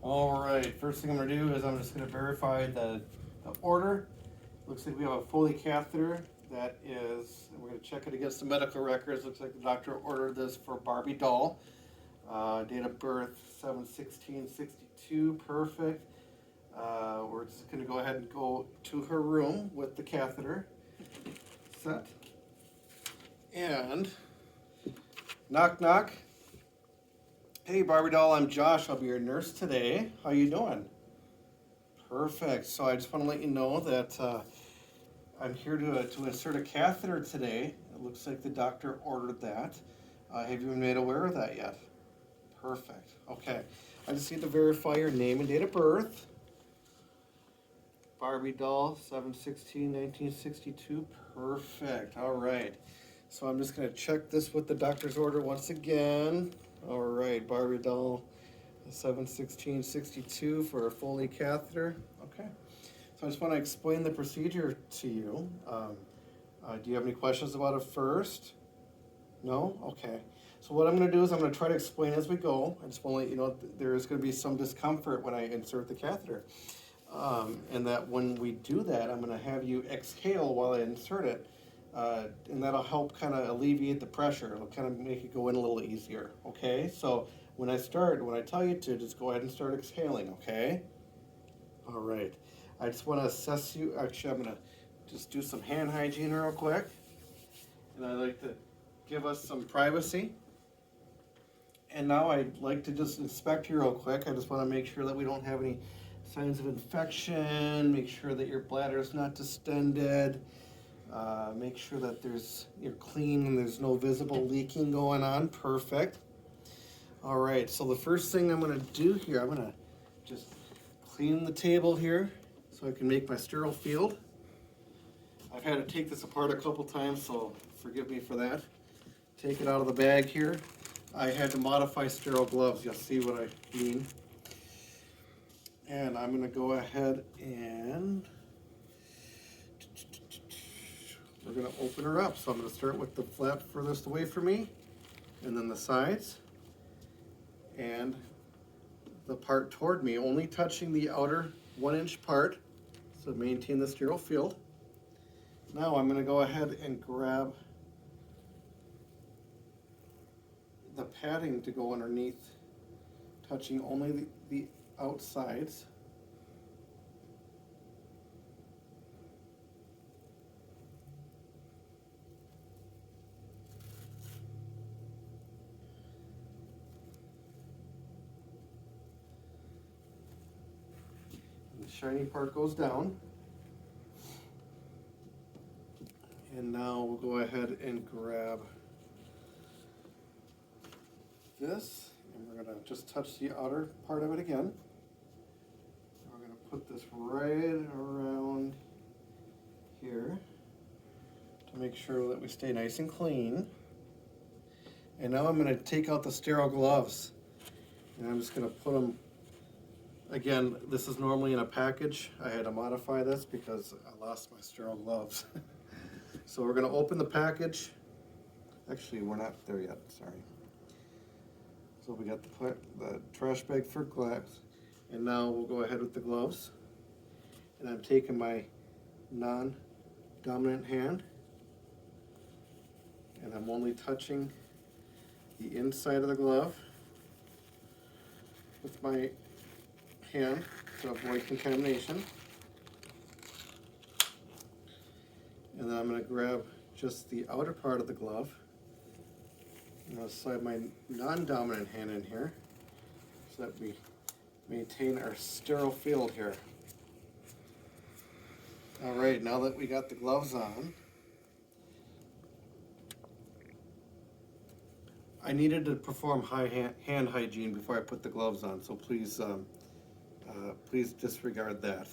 All right, first thing I'm gonna do is I'm just gonna verify the order. Looks like we have a Foley catheter that is, and we're gonna check it against the medical records. Looks like the doctor ordered this for Barbie doll. Date of birth 7/16/62, perfect. We're just gonna go ahead and go to her room with the catheter set. And knock knock. Hey Barbie doll, I'm Josh. I'll be your nurse today. How you doing? Perfect. So I just want to let you know that I'm here to insert a catheter today. It looks like the doctor ordered that. Have you been made aware of that yet? Perfect. Okay. I just need to verify your name and date of birth. Barbie doll, 7/16/1962. Perfect. All right. So I'm just going to check this with the doctor's order once again. All right. Barbie doll, 7/16/62 for a Foley catheter. Okay. So I just want to explain the procedure to you. Do you have any questions about it first? No? Okay. So what I'm going to do is I'm going to try to explain as we go. I just want to let you know there is going to be some discomfort when I insert the catheter. And that when we do that, I'm going to have you exhale while I insert it. And that'll help kind of alleviate the pressure. It'll kind of make it go in a little easier. Okay? So when I tell you to, just go ahead and start exhaling. Okay? All right. I just want to assess you. Actually, I'm going to just do some hand hygiene real quick. And I like to give us some privacy. And now I'd like to just inspect you real quick. I just want to make sure that we don't have any signs of infection, make sure that your bladder is not distended, make sure that you're clean and there's no visible leaking going on. Perfect. All right, so the first thing I'm going to do here, I'm going to just clean the table here so I can make my sterile field. I've had to take this apart a couple times, so forgive me for that. Take it out of the bag here. I had to modify sterile gloves. You'll see what I mean. And I'm going to go ahead and we're going to open her up. So I'm going to start with the flap furthest away from me, and then the sides, and the part toward me, only touching the outer 1-inch part, so maintain the sterile field. Now I'm going to go ahead and grab the padding to go underneath, touching only the outsides. And the shiny part goes down. And now we'll go ahead and grab this, and we're going to just touch the outer part of it again. We're going to put this right around here to make sure that we stay nice and clean. And now I'm going to take out the sterile gloves, and I'm just going to put them, again, this is normally in a package. I had to modify this because I lost my sterile gloves. So we're going to open the package. Actually, we're not there yet, sorry. So we got the trash bag for gloves, and now we'll go ahead with the gloves. And I'm taking my non-dominant hand, and I'm only touching the inside of the glove with my hand to avoid contamination. And then I'm going to grab just the outer part of the glove. I'm going to slide my non-dominant hand in here so that we maintain our sterile field here. All right, now that we got the gloves on, I needed to perform hand hygiene before I put the gloves on, so please, please disregard that.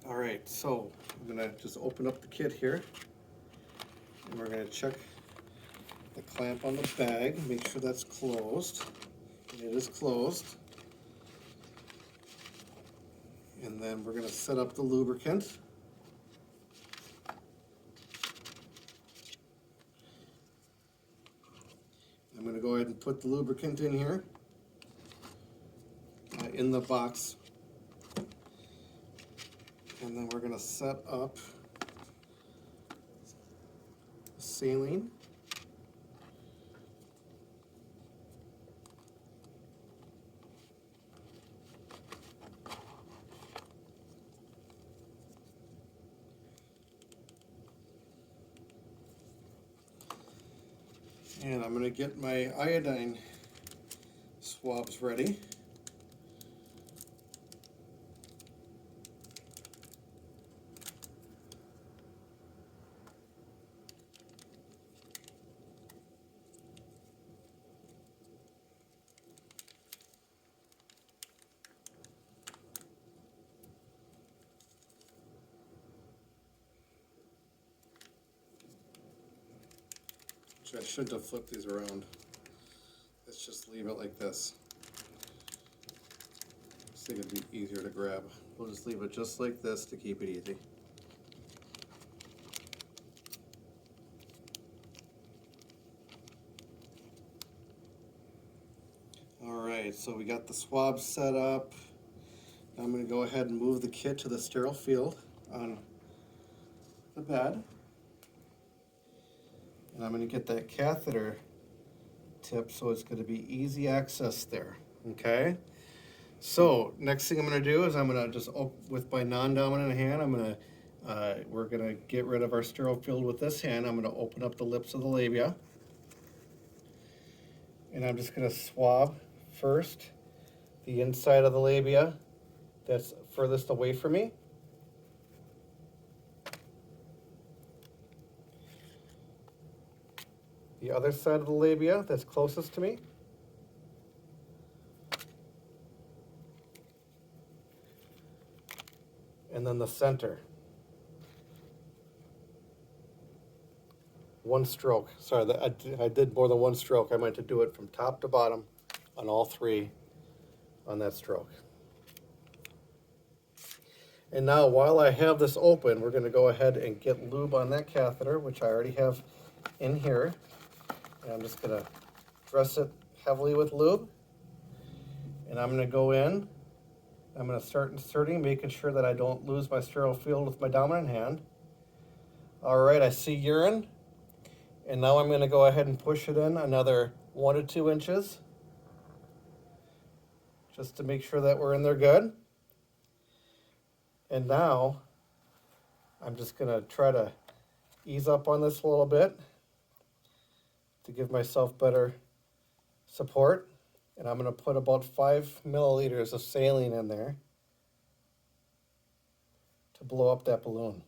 All right, so I'm going to just open up the kit here, and we're going to check the clamp on the bag, make sure that's closed. And it is closed. And then we're going to set up the lubricant. I'm going to go ahead and put the lubricant in here. in the box. And then we're gonna set up saline. And I'm gonna get my iodine swabs ready. I shouldn't have flipped these around. Let's just leave it like this. I think it'd be easier to grab. We'll just leave it just like this to keep it easy. All right, so we got the swab set up. Now I'm going to go ahead and move the kit to the sterile field on the bed. And I'm going to get that catheter tip so it's going to be easy access there, okay? So next thing I'm going to do is I'm going to just, with my non-dominant hand, we're going to get rid of our sterile field with this hand. I'm going to open up the lips of the labia. And I'm just going to swab first the inside of the labia that's furthest away from me. The other side of the labia that's closest to me. And then the center. One stroke. Sorry, I did more than one stroke. I meant to do it from top to bottom on all three on that stroke. And now while I have this open, we're going to go ahead and get lube on that catheter, which I already have in here. And I'm just going to dress it heavily with lube. And I'm going to go in. I'm going to start inserting, making sure that I don't lose my sterile field with my dominant hand. All right, I see urine. And now I'm going to go ahead and push it in another 1 to 2 inches. Just to make sure that we're in there good. And now I'm just going to try to ease up on this a little bit to give myself better support. And I'm going to put about 5 milliliters of saline in there to blow up that balloon.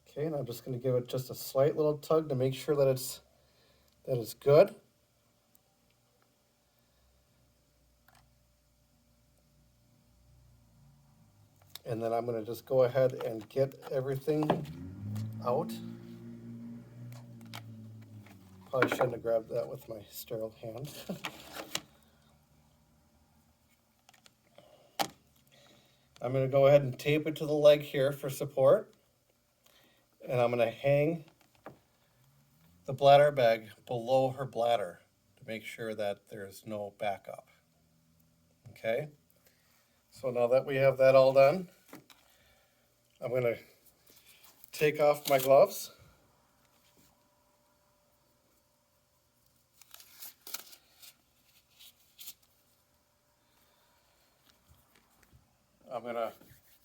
Okay, and I'm just going to give it just a slight little tug to make sure that it's good. And then I'm going to just go ahead and get everything out. Probably shouldn't have grabbed that with my sterile hand. I'm going to go ahead and tape it to the leg here for support. And I'm going to hang the bladder bag below her bladder to make sure that there's no backup. Okay? So now that we have that all done, I'm going to take off my gloves. I'm going to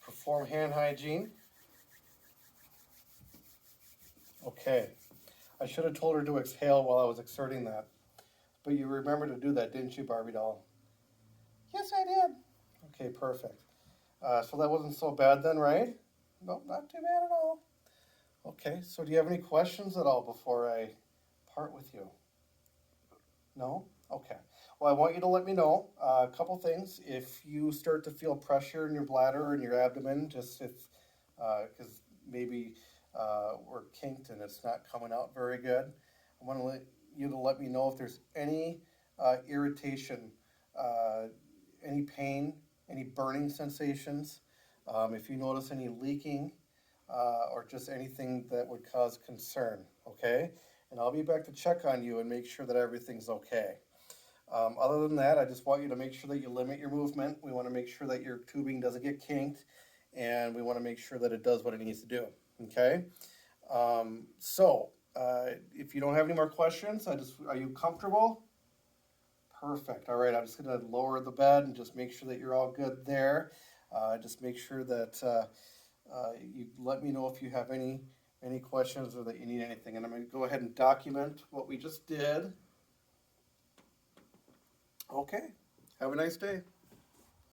perform hand hygiene. Okay. I should have told her to exhale while I was exerting that. But you remember to do that, didn't you, Barbie doll? Yes, I did. Okay, perfect. So that wasn't so bad then, right? Nope, not too bad at all. Okay, so do you have any questions at all before I part with you? No? Okay. Well, I want you to let me know a couple things. If you start to feel pressure in your bladder or in your abdomen, just if, because maybe we're kinked and it's not coming out very good, I want you to let me know if there's any irritation, any pain, any burning sensations, if you notice any leaking, or just anything that would cause concern, okay? And I'll be back to check on you and make sure that everything's okay. Other than that, I just want you to make sure that you limit your movement. We want to make sure that your tubing doesn't get kinked, and we want to make sure that it does what it needs to do. Okay? If you don't have any more questions, are you comfortable? Perfect. All right, I'm just going to lower the bed and just make sure that you're all good there. Just make sure that you let me know if you have any questions or that you need anything. And I'm going to go ahead and document what we just did. Okay. Have a nice day.